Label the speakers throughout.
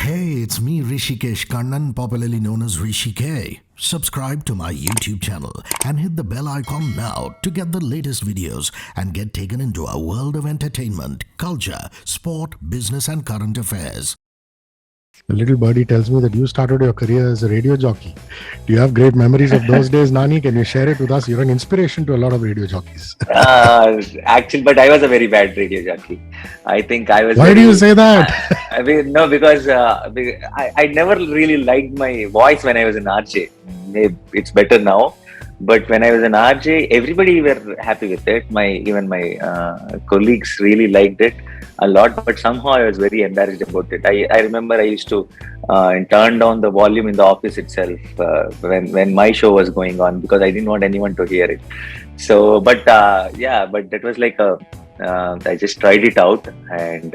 Speaker 1: Hey, it's me, Hrishikesh Kannan, popularly known as Hrishi K. Subscribe to my YouTube channel and hit the bell icon now to get the latest videos and get taken into a world of entertainment, culture, sport, business, and current affairs.
Speaker 2: A little birdie tells me that you started your career as a radio jockey. Do you have great memories of those days, Nani? Can you share it with us? You're an inspiration to a lot of radio jockeys.
Speaker 3: Actually, but I was a very bad radio jockey. I think I was.
Speaker 2: Why do you say that?
Speaker 3: I mean, no, because I never really liked my voice when I was in RJ. Maybe it's better now, but when I was in RJ, everybody were happy with it. Even my colleagues really liked it a lot, but somehow I was very embarrassed about it. I remember I used to turn down the volume in the office itself when my show was going on because I didn't want anyone to hear it. So, but that was like I just tried it out, and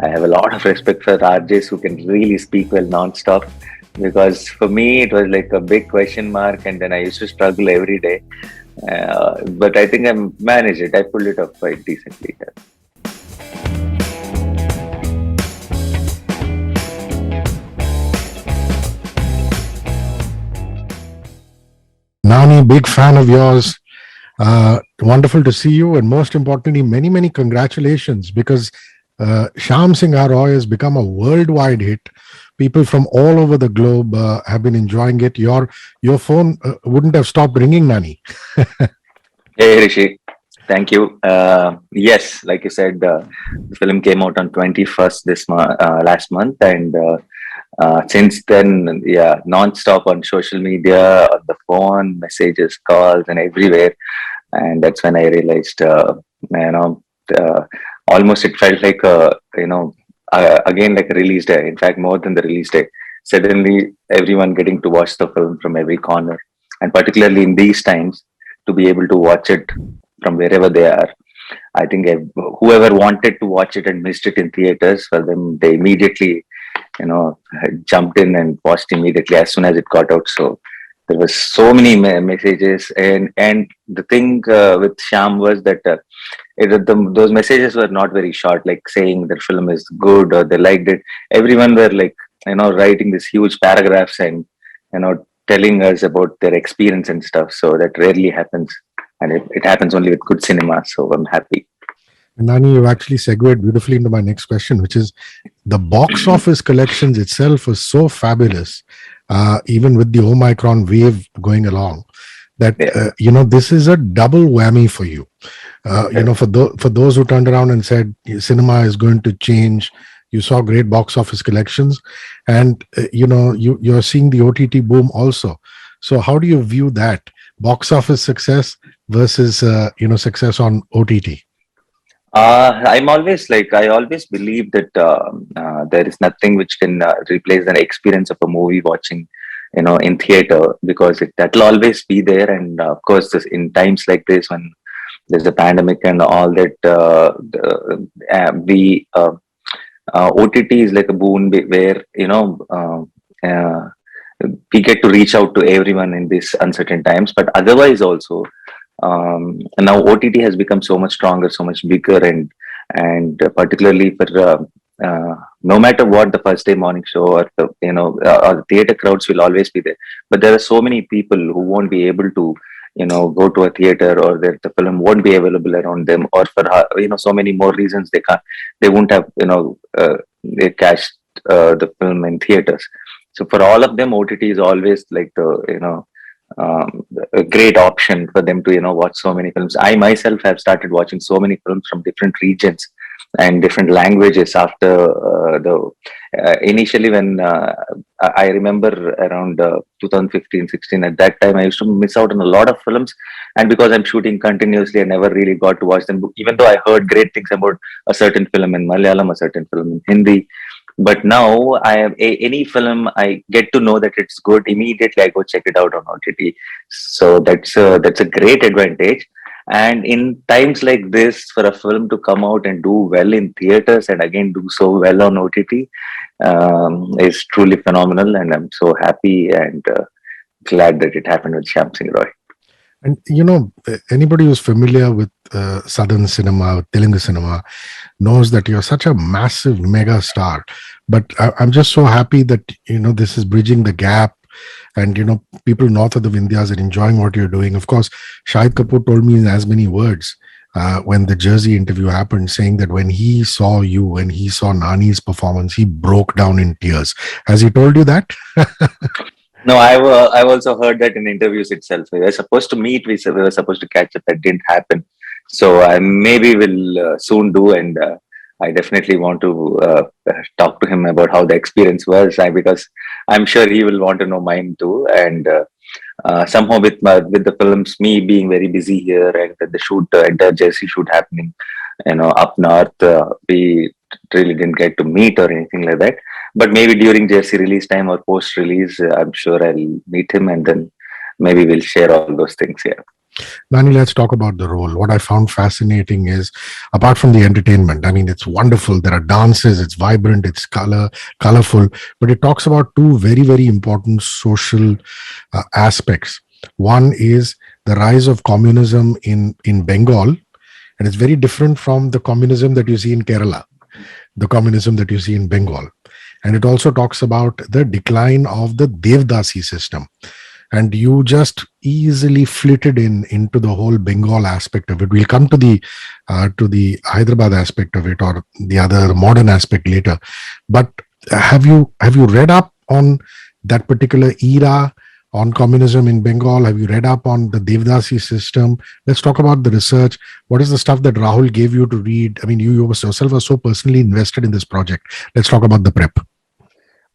Speaker 3: I have a lot of respect for RJs who can really speak well non-stop. Because for me, it was like a big question mark, and then I used to struggle every day. But I think I managed it. I pulled it off quite decently.
Speaker 2: Nani, big fan of yours. Wonderful to see you, and most importantly, many, many congratulations, because Shyam Singha Roy has become a worldwide hit. People from all over the globe have been enjoying it. Your phone wouldn't have stopped ringing, Nani.
Speaker 3: Hey Hrishi, thank you. Yes, like you said, the film came out on 21st last month, and since then, yeah, non-stop on social media, on the phone, messages, calls, and everywhere. And that's when I realized, almost it felt like again like a release day. In fact, more than the release day. Suddenly, everyone getting to watch the film from every corner, and particularly in these times, to be able to watch it from wherever they are. I think whoever wanted to watch it and missed it in theaters, for them, they immediately, jumped in and watched immediately as soon as it got out. So there was so many messages, and the thing with Shyam was that those messages were not very short, like saying the film is good or they liked it. Everyone were like writing these huge paragraphs and telling us about their experience and stuff. So that rarely happens, and it happens only with good cinema. So I'm happy.
Speaker 2: Nani, you actually segued beautifully into my next question, which is the box office collections itself was so fabulous, even with the Omicron wave going along, that this is a double whammy for you. For those who turned around and said cinema is going to change, you saw great box office collections, and you're seeing the OTT boom also. So how do you view that box office success versus success on OTT?
Speaker 3: I always believe that there is nothing which can replace the experience of a movie watching, in theater, because that'll always be there. And of course, in times like this, when there's a pandemic and all that, OTT is like a boon where we get to reach out to everyone in these uncertain times. But otherwise, also. Now OTT has become so much stronger, so much bigger, and particularly for no matter what, the first day morning show or the theater crowds will always be there. But there are so many people who won't be able to go to a theater, or the film won't be available around them, or for so many more reasons they won't have they catch the film in theaters. So for all of them, OTT is always like a great option for them to watch so many films. I myself have started watching so many films from different regions and different languages after initially when I remember around 2015-16, at that time I used to miss out on a lot of films, and because I'm shooting continuously, I never really got to watch them, even though I heard great things about a certain film in Malayalam, a certain film in Hindi. But now I have any film, I get to know that it's good immediately. I go check it out on OTT. So that's a great advantage. And in times like this, for a film to come out and do well in theaters and again do so well on OTT is truly phenomenal. And I'm so happy and glad that it happened with Shyam Singha Roy.
Speaker 2: And anybody who's familiar with Southern cinema, Telugu cinema, knows that you're such a massive mega star. But I'm just so happy that, this is bridging the gap, and people north of the Vindhyas are enjoying what you're doing. Of course, Shahid Kapoor told me in as many words when the Jersey interview happened, saying that when he saw you, when he saw Nani's performance, he broke down in tears. Has he told you that?
Speaker 3: No, I've also heard that in interviews itself. We were supposed to meet. We were supposed to catch up. That didn't happen. So I maybe will soon do, and I definitely want to talk to him about how the experience was. Because I'm sure he will want to know mine too. And somehow with the films, me being very busy here, and the shoot, entire Jersey shoot happening, up north, we really didn't get to meet or anything like that. But maybe during Jersey release time or post release, I'm sure I'll meet him, and then maybe we'll share all those things. Yeah.
Speaker 2: Nani, let's talk about the role. What I found fascinating is, apart from the entertainment, I mean, it's wonderful. There are dances, it's vibrant, it's colorful, but it talks about two very, very important social aspects. One is the rise of communism in Bengal, and it's very different from the communism that you see in Kerala, the communism that you see in Bengal. And it also talks about the decline of the Devdasi system. And you just easily flitted into the whole Bengal aspect of it. We'll come to the Hyderabad aspect of it, or the other modern aspect later. But have you read up on that particular era, on communism in Bengal? Have you read up on the Devdasi system? Let's talk about the research. What is the stuff that Rahul gave you to read? I mean, you yourself are so personally invested in this project. Let's talk about the prep.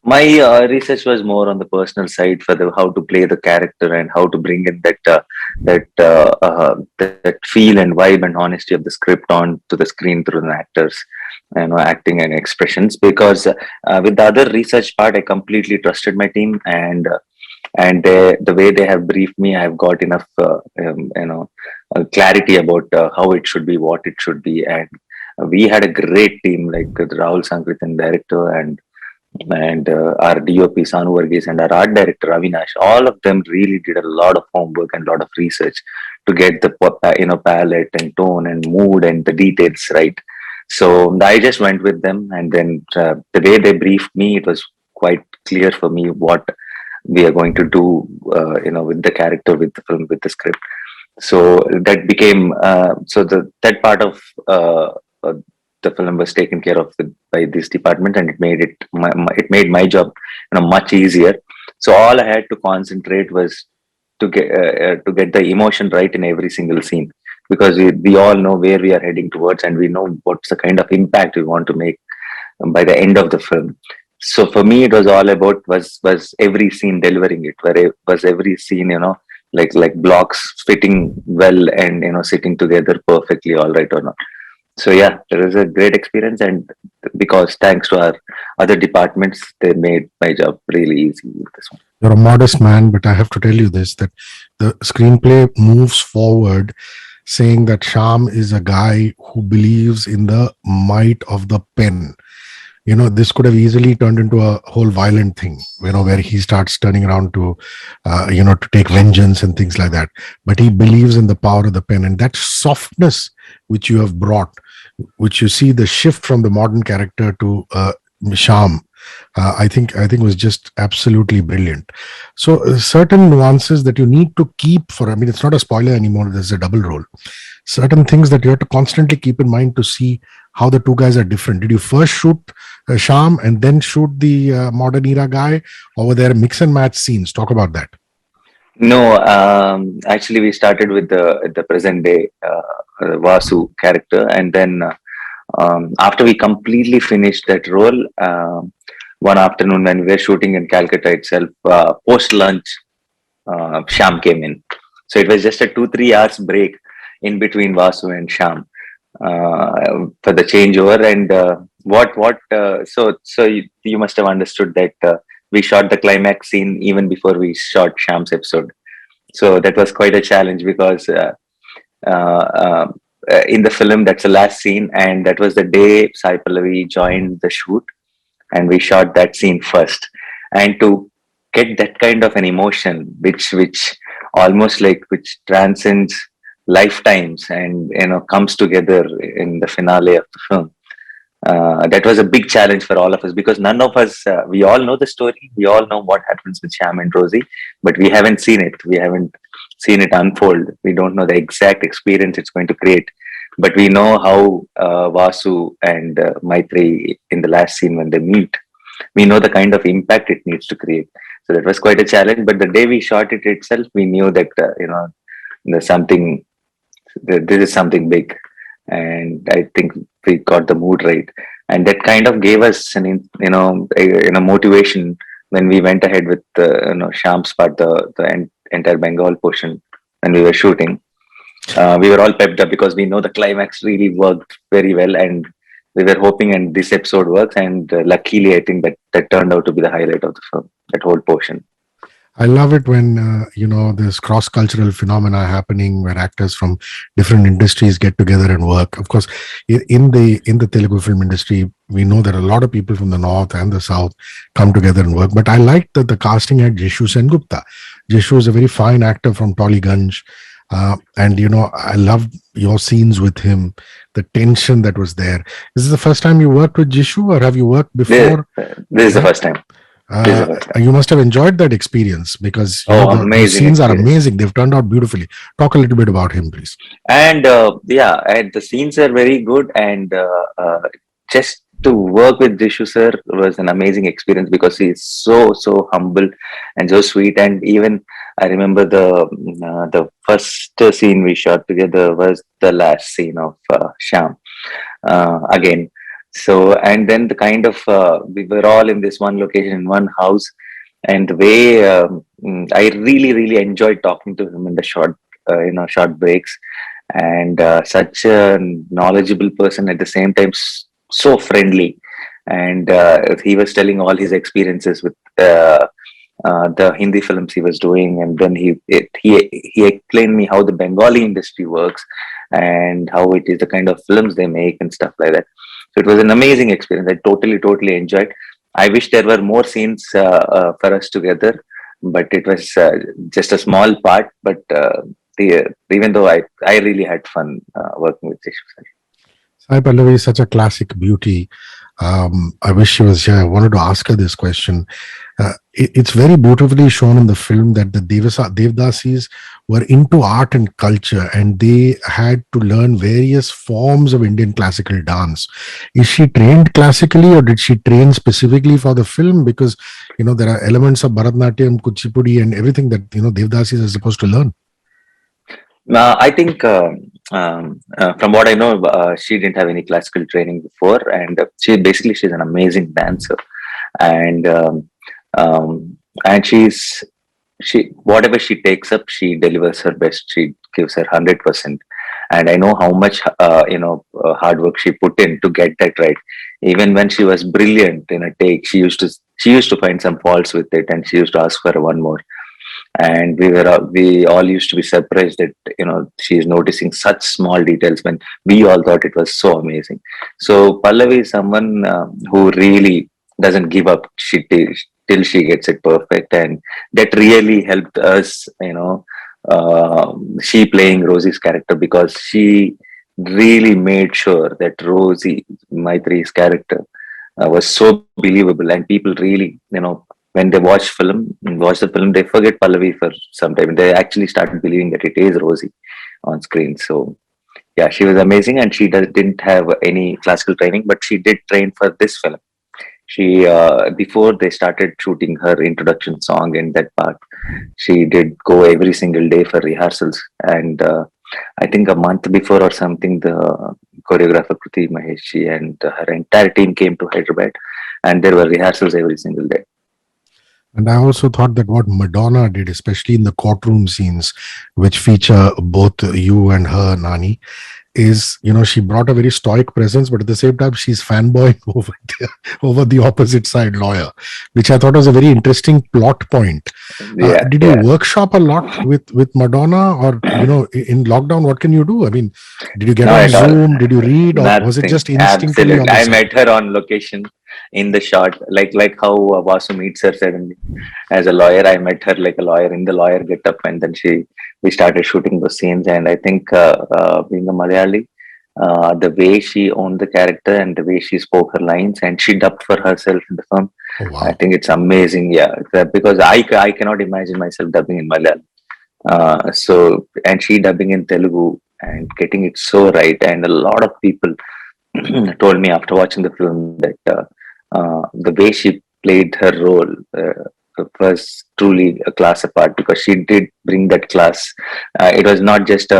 Speaker 3: My research was more on the personal side for how to play the character and how to bring in that feel and vibe and honesty of the script on to the screen through the actors, acting and expressions. Because with the other research part, I completely trusted my team, and the way they have briefed me, I've got enough clarity about how it should be, what it should be, and we had a great team like Rahul Sankrityan, director, and our DOP Sanu Varghese and our art director Avinash. All of them really did a lot of homework and a lot of research to get the palette and tone and mood and the details right. So I just went with them, and then the way they briefed me, it was quite clear for me what we are going to do, with the character, with the film, with the script. So that became that part of the film was taken care of by this department, and it made my job much easier. So all I had to concentrate was to get the emotion right in every single scene, because we all know where we are heading towards, and we know what's the kind of impact we want to make by the end of the film. So for me, it was all about was every scene delivering it, where it was every scene like blocks fitting well and sitting together perfectly, all right or not. So yeah, it was a great experience, and because thanks to our other departments, they made my job really easy with this one.
Speaker 2: You're a modest man, but I have to tell you this, that the screenplay moves forward saying that Shyam is a guy who believes in the might of the pen. This could have easily turned into a whole violent thing, where he starts turning around to, to take vengeance and things like that. But he believes in the power of the pen, and that softness which you have brought, which you see the shift from the modern character to Shyam, I think was just absolutely brilliant. So certain nuances that you need to keep it's not a spoiler anymore. There's a double role. Certain things that you have to constantly keep in mind to see how the two guys are different. Did you first shoot Shyam and then shoot the modern era guy, or were there mix and match scenes? Talk about that.
Speaker 3: No, actually, we started with the present day Vasu character, and then after we completely finished that role, one afternoon when we were shooting in Calcutta itself, post lunch, Shyam came in. So it was just a 2-3 hours break in between Vasu and Shyam for the changeover. And so you must have understood that we shot the climax scene even before we shot Shyam's episode. So that was quite a challenge, because in the film, that's the last scene, and that was the day Sai Pallavi joined the shoot, and we shot that scene first. And to get that kind of an emotion, which almost which transcends lifetimes and comes together in the finale of the film, That was a big challenge for all of us because none of us, we all know the story. We all know what happens with Shyam and Rosie, but we haven't seen it. We haven't seen it unfold. We don't know the exact experience it's going to create. But we know how Vasu and Maitri in the last scene when they meet, we know the kind of impact it needs to create. So that was quite a challenge. But the day we shot it itself, we knew that, there's something, this is something big. And I think we got the mood right. And that kind of gave us motivation when we went ahead with Shyam's part, the entire Bengal portion when we were shooting. We were all pepped up because we know the climax really worked very well, and we were hoping and this episode works. And luckily, I think that turned out to be the highlight of the film. That whole portion.
Speaker 2: I love it when there's cross-cultural phenomena happening where actors from different industries get together and work. Of course, in the Telugu film industry, we know that a lot of people from the north and the south come together and work. But I liked that the casting had Jisshu Sengupta. Jisshu is a very fine actor from Tollygunge. And I loved your scenes with him, the tension that was there. Is this the first time you worked with Jisshu, or have you worked before?
Speaker 3: This is the first time.
Speaker 2: You must have enjoyed that experience because the scenes are amazing. They've turned out beautifully. Talk a little bit about him, please.
Speaker 3: And and the scenes are very good. And just to work with Jisshu sir was an amazing experience because he's so humble and so sweet. And even I remember the first scene we shot together was the last scene of Shyam again. So, and then the kind of, we were all in this one location, in one house, and the way I really enjoyed talking to him in the short breaks, and such a knowledgeable person at the same time, so friendly. And he was telling all his experiences with the Hindi films he was doing, and then he explained me how the Bengali industry works and how it is the kind of films they make and stuff like that. So it was an amazing experience. I totally enjoyed. I wish there were more scenes for us together, but it was just a small part. But even though I really had fun working with Jisshu.
Speaker 2: Sai Pallavi is such a classic beauty. I wish she was here. I wanted to ask her this question. It's very beautifully shown in the film that the Devdasis were into art and culture, and they had to learn various forms of Indian classical dance. Is she trained classically, or did she train specifically for the film? Because there are elements of Bharatanatyam, Kuchipudi, and everything that Devdasis are supposed to learn.
Speaker 3: I think from what I know, she didn't have any classical training before, and she's an amazing dancer, and she whatever she takes up, she delivers her best. She gives her 100%, and I know how much hard work she put in to get that right. Even when she was brilliant in a take, she used to find some faults with it, and she used to ask for one more. And we all used to be surprised that she is noticing such small details when we all thought it was so amazing. So Pallavi is someone who really doesn't give up till she gets it perfect, and that really helped us. She playing Rosie's character, because she really made sure that Rosie Maitri's character was so believable, and people really when they watch the film, they forget Pallavi for some time. They actually started believing that it is Rosie on screen. So, yeah, she was amazing, and she didn't have any classical training, but she did train for this film. She before they started shooting her introduction song in that part, she did go every single day for rehearsals, and I think a month before or something, the choreographer Krithi Maheshi and her entire team came to Hyderabad, and there were rehearsals every single day.
Speaker 2: And I also thought that what Madonna did, especially in the courtroom scenes, which feature both you and her, Nani, is, she brought a very stoic presence, but at the same time, she's fanboying over the opposite side lawyer, which I thought was a very interesting plot point. Did you workshop a lot with Madonna, or, in lockdown, what can you do? I mean, did you get on Zoom? Did you read, or was it just instinctively?
Speaker 3: Absolutely. I met her on location in the shot, like how Vasu meets her suddenly as a lawyer. I met her like a lawyer in the lawyer getup, and then we started shooting those scenes. And I think being a Malayali, the way she owned the character and the way she spoke her lines, and she dubbed for herself in the film.
Speaker 2: Oh,
Speaker 3: I
Speaker 2: wow.
Speaker 3: think it's amazing. Yeah, because I cannot imagine myself dubbing in Malayalam. And she dubbing in Telugu and getting it so right. And a lot of people told me after watching the film that the way she played her role was truly a class apart, because she did bring that class. It was not just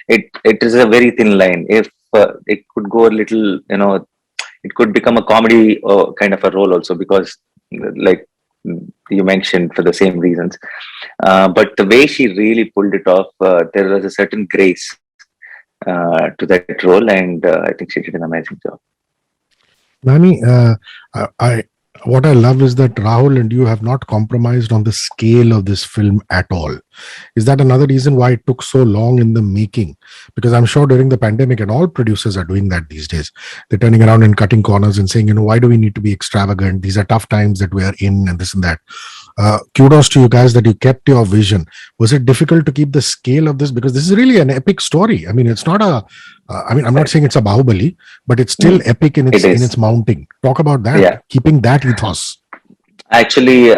Speaker 3: it is a very thin line. If it could go a little, it could become a comedy kind of a role also, because like you mentioned, for the same reasons. But the way she really pulled it off, there was a certain grace to that role, and I think she did an amazing job.
Speaker 2: Nani, I what I love is that Rahul and you have not compromised on the scale of this film at all. Is that another reason why it took so long in the making? Because I'm sure during the pandemic, and all producers are doing that these days, they're turning around and cutting corners and saying, why do we need to be extravagant? These are tough times that we are in, and this and that. Kudos to you guys that you kept your vision. Was it difficult to keep the scale of this? Because this is really an epic story. I mean, it's not I'm not saying it's a Bahubali, but it's still epic in its mounting. Talk about that, keeping that ethos.
Speaker 3: Actually,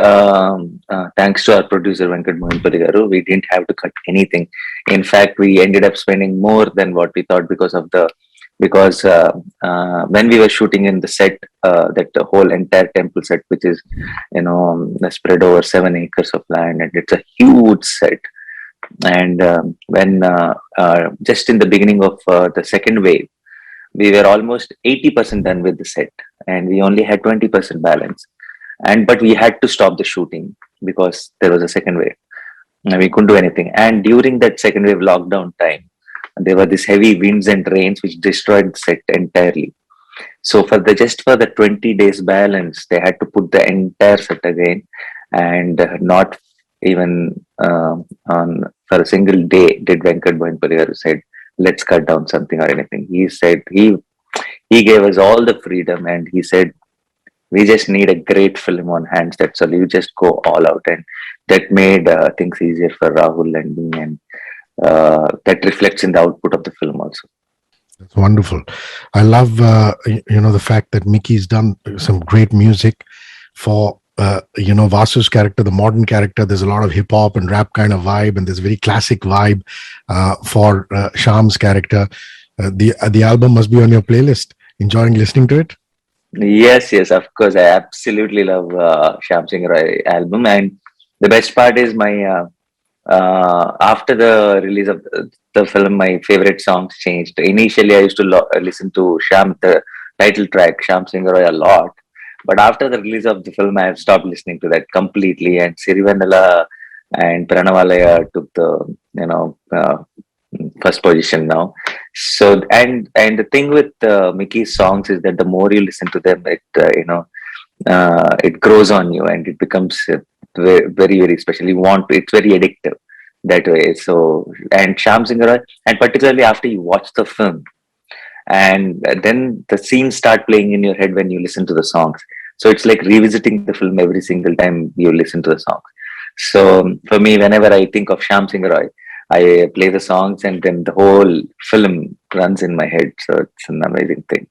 Speaker 3: thanks to our producer Venkat Mohanpalli garu, we didn't have to cut anything. In fact, we ended up spending more than what we thought, because when we were shooting in the set, that the whole entire temple set, which is spread over 7 acres of land, and it's a huge set. And when just in the beginning of the second wave, we were almost 80% done with the set, and we only had 20% balance. But we had to stop the shooting because there was a second wave, and we couldn't do anything. And during that second wave lockdown time, there were these heavy winds and rains which destroyed the set entirely. So for the 20 days balance, they had to put the entire set again, and not even on for a single day did Venkat Mohanpalli garu said, let's cut down something or anything. He said he gave us all the freedom, and he said, we just need a great film on hands. That's all. You just go all out, and that made things easier for Rahul and me, and that reflects in the output of the film also.
Speaker 2: That's wonderful. I love the fact that Mickey's done some great music for Vasu's character, the modern character. There's a lot of hip hop and rap kind of vibe, and there's a very classic vibe for Shyam's character. The album must be on your playlist. Enjoying listening to it?
Speaker 3: Yes, of course. I absolutely love Shyam Singha Roy album, and the best part is my after the release of the film, my favorite songs changed. Initially, I used to listen to the title track Shyam Singha Roy a lot, but after the release of the film, I have stopped listening to that completely. And Sirivanala and Pranavalaya took the first position now. So and the thing with Mickey's songs is that the more you listen to them, it grows on you, and it becomes very, very special. It's very addictive that way. So, and Shyam Singha Roy, and particularly after you watch the film, and then the scenes start playing in your head when you listen to the songs. So it's like revisiting the film every single time you listen to the songs. So for me, whenever I think of Shyam Singha Roy, I play the songs, and then the whole film runs in my head. So it's an amazing thing.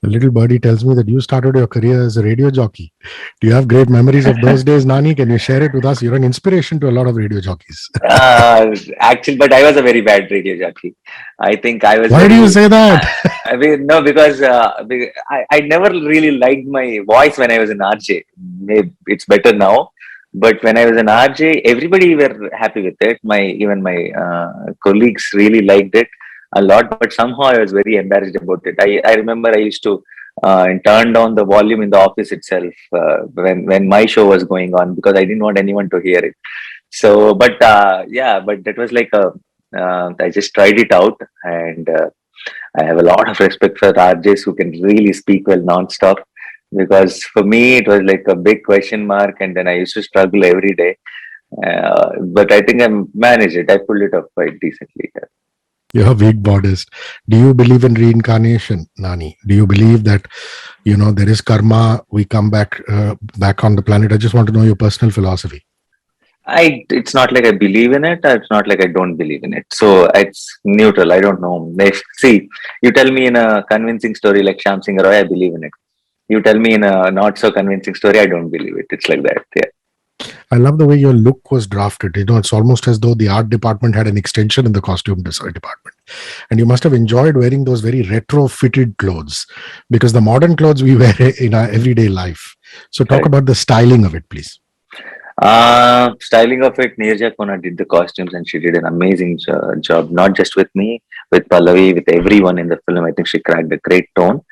Speaker 2: The little birdie tells me that you started your career as a radio jockey. Do you have great memories of those days, Nani? Can you share it with us? You're an inspiration to a lot of radio jockeys.
Speaker 3: Actually, but I was a very bad radio jockey. I think I was.
Speaker 2: Why do you say that?
Speaker 3: I mean, no, because I never really liked my voice when I was an RJ. Maybe it's better now. But when I was an RJ, everybody were happy with it. Even my colleagues really liked it a lot. But somehow I was very embarrassed about it. I remember I used to turn down the volume in the office itself when my show was going on, because I didn't want anyone to hear it. So, but that was like I just tried it out, and I have a lot of respect for RJs who can really speak well nonstop. Because for me, it was like a big question mark, and then I used to struggle every day. But I think I managed it. I pulled it off quite decently.
Speaker 2: You're a big Buddhist. Do you believe in reincarnation, Nani? Do you believe that, there is karma, we come back on the planet? I just want to know your personal philosophy.
Speaker 3: It's not like I believe in it, or it's not like I don't believe in it. So it's neutral. I don't know. See, you tell me in a convincing story like Shyam Singha Roy, I believe in it. You tell me in a not so convincing story, I don't believe it. It's like that. Yeah.
Speaker 2: I love the way your look was drafted. It's almost as though the art department had an extension in the costume design department. And you must have enjoyed wearing those very retro fitted clothes, because the modern clothes we wear in our everyday life. So talk about the styling of it, please.
Speaker 3: Styling of it, Nirja Kona did the costumes, and she did an amazing job, not just with me, with Pallavi, with everyone in the film. I think she cracked a great tone.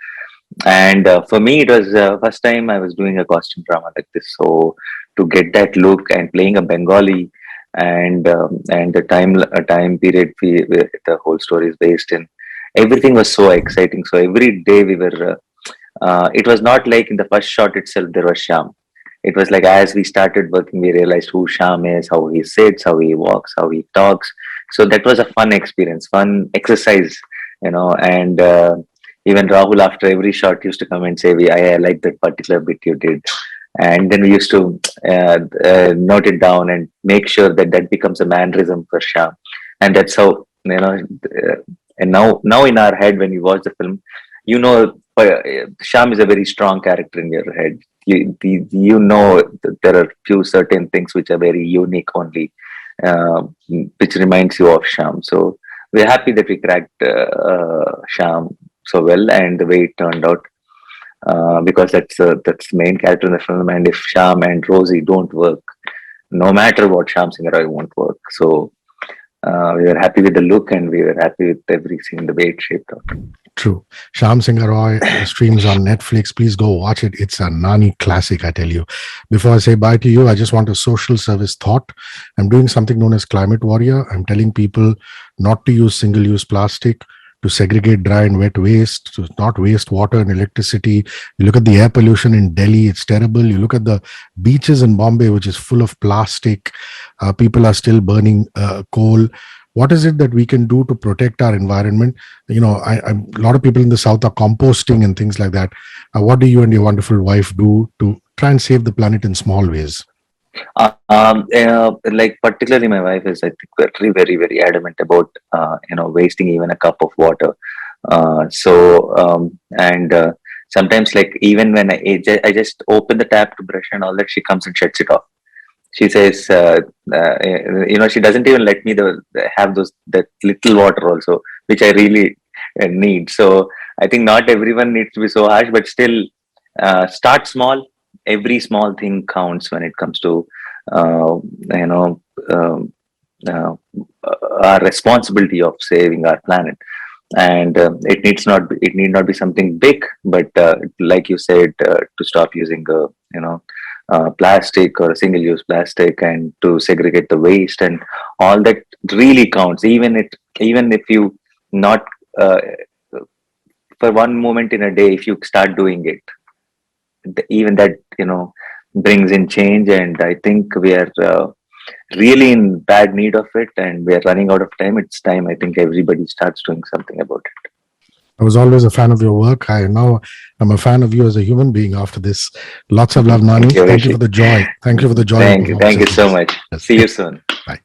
Speaker 3: And for me, it was first time I was doing a costume drama like this. So to get that look and playing a Bengali, and the time period the whole story is based in, everything was so exciting. So every day we were. It was not like in the first shot itself there was Shyam. It was like as we started working, we realized who Shyam is, how he sits, how he walks, how he talks. So that was a fun experience, fun exercise, and even Rahul after every shot used to come and say, I like that particular bit you did. And then we used to note it down and make sure that that becomes a mannerism for Shyam. And that's how, and now in our head, when you watch the film, Shyam is a very strong character in your head. That there are few certain things which are very unique only, which reminds you of Shyam. So we're happy that we cracked Shyam so well, and the way it turned out, because that's the main character in the film. And if Shyam and Rosie don't work, no matter what, Shyam Singha Roy won't work. So we were happy with the look, and we were happy with every scene, the way it shaped out.
Speaker 2: True. Shyam Singha Roy streams on Netflix. Please go watch it. It's a Nani classic, I tell you. Before I say bye to you, I just want a social service thought. I'm doing something known as Climate Warrior. I'm telling people not to use single-use plastic, to segregate dry and wet waste, to not waste water and electricity. You look at the air pollution in Delhi, it's terrible. You look at the beaches in Bombay, which is full of plastic. People are still burning coal. What is it that we can do to protect our environment? A lot of people in the South are composting and things like that. What do you and your wonderful wife do to try and save the planet in small ways?
Speaker 3: Like particularly my wife is, I think, very, very, very adamant about, wasting even a cup of water. Sometimes, like, even when I just open the tap to brush and all that, she comes and shuts it off. She says, she doesn't even let me have that little water also, which I really need. So I think not everyone needs to be so harsh, but still start small. Every small thing counts when it comes to, our responsibility of saving our planet. And it need not be something big, but like you said, to stop using plastic or single-use plastic, and to segregate the waste, and all that really counts. Even if you not for one moment in a day, if you start doing it, even that brings in change. And I think we are really in bad need of it, and we are running out of time. It's time, I think, everybody starts doing something about it.
Speaker 2: I was always a fan of your work. I'm a fan of you as a human being after this. Lots of love, Nani. Thank you for the joy. Thank you for the joy.
Speaker 3: Thank you so much. See you soon.
Speaker 2: Bye.